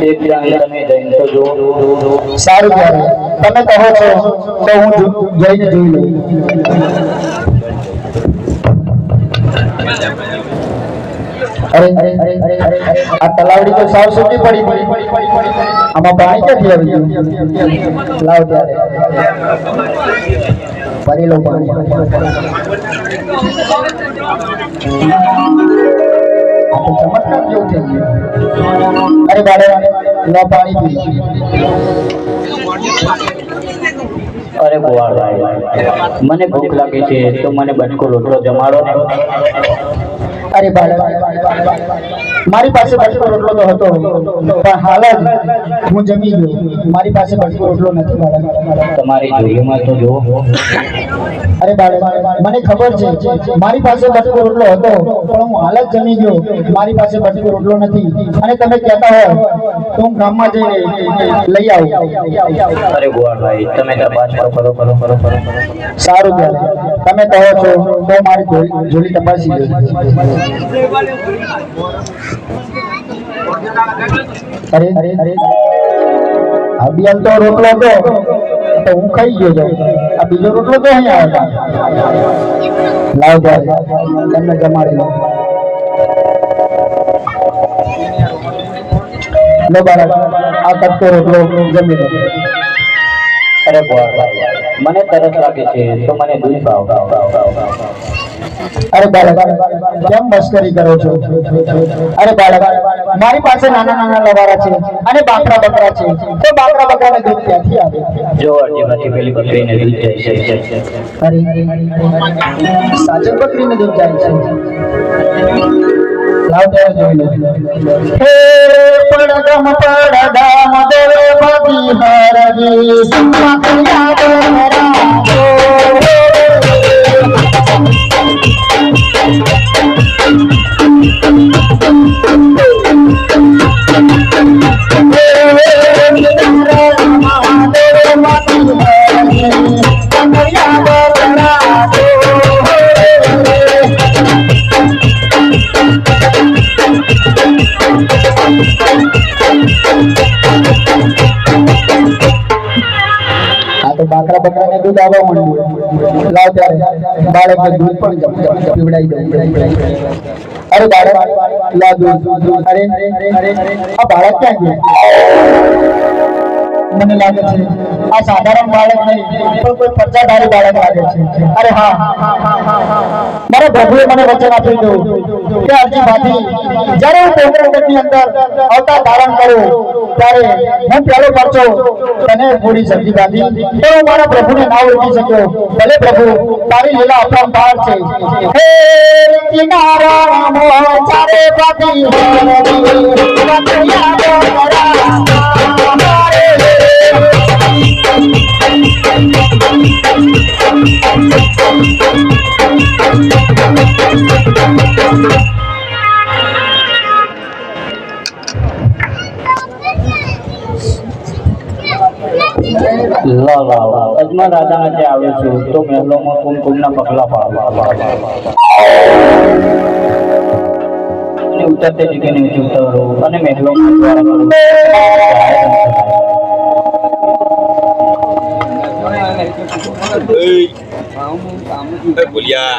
એક ત્યાં તમે જઈને તો જો. સારું ત્યારે તમે કહો છો તો હું જઈને જોઈ લઉં. અરે આ તલાવડી તો સાવ સૂકી પડી. આમાં પાણી ક્યાંથી આવી ગયું? લાવ ત્યારે ભરી લો પાણી. આ તો ચમત્કાર જેવું થઈ ગયું. અરે બાળક લો પાણી પી. અરે ગોવાળભાઈ, મને ભૂખ લાગી છે તો મને બટકો રોટલો જમાડો ને. અરે બાળક, મારી પાસે બટકો રોટલો તો હતો, પણ હાલ જ હું જમી ગયો. મારી પાસે બટકો રોટલો નથી બાળક. તમારી જોડીમાં તો જો. અરે બાળક, મને ખબર છે મારી પાસે બટકો રોટલો હતો, પણ હું હાલ જ જમી ગયો. મારી પાસે બટકો રોટલો નથી. અને તમે કહેતા હોય તો હું ગામમાં જઈને લઈ આવું. અરે ગોવાળભાઈ, તમે તપાસ કરો. સારું ત્યારે તમે કહો છો તો મારી જોડી તપાસી દો. અરે અભિયાન તો રોટલો હતો તો હું ખાઈ ગયો છું. આ બીજો રોટલો તો અહીંયા આવ્યો. લાવ ત્યારે તમને જમાડી લો. લો બાળક, આ કટકો રોટલો જમી લો. અરે ગોવાળભાઈ, મને તરસ લાગે છે તો મને દૂધ પાવ. અરે બાળક, કેમ મસ્કરી કરો છો? અરે બાળક, મારી પાસે નાના લવારા છે અને બાકરા બકરા છે, તો બાકરા બકરાને દૂધ ક્યાંથી આવે? જો અરજીમાંથી પેલી બકરીને દૂધ જાય છે. અરે સાચે બકરીને દૂધ જાય છે? લાવ ત્યારે જોઈ લો. હે પડગમ દેવે બધી હરજી સંપત્તિયા બરાજો. તો બાકરા બકરાને દૂધ આવવા માંડ્યું. લાવ ત્યારે બાળકને દૂધ પણ પીવડાવી દઉં. અરે બાળક, લા દૂધ. અરે આ બાળક ક્યાં ગયું? મને લાગે છે આ સાધારણ બાળક નહીં, પણ કોઈ પચાધારી બાળક લાગે છે. અરે હા, મારા પ્રભુએ મને વચન આપ્યું હતું કે અરજીમાંથી જ્યારે હું પોકરણની અંદર અવતાર ધારણ કરું ત્યારે હું પહેલો પરચો તને પૂરી સબ્જી ગાધી, તો હું મારા પ્રભુને ના ઓળખી શક્યો. ભલે પ્રભુ, તારી લીલા અપરંપાર છે. હે કિનારા ચારે પાટી અજમલ રાજાને ત્યાં આવ્યો છું તો મહેલોમાં કુમકુમના પગલા પાડવા અને ઉતરતે જગ્યાએ નીચે ઉતરો અને મહેલોમાં બોલ્યા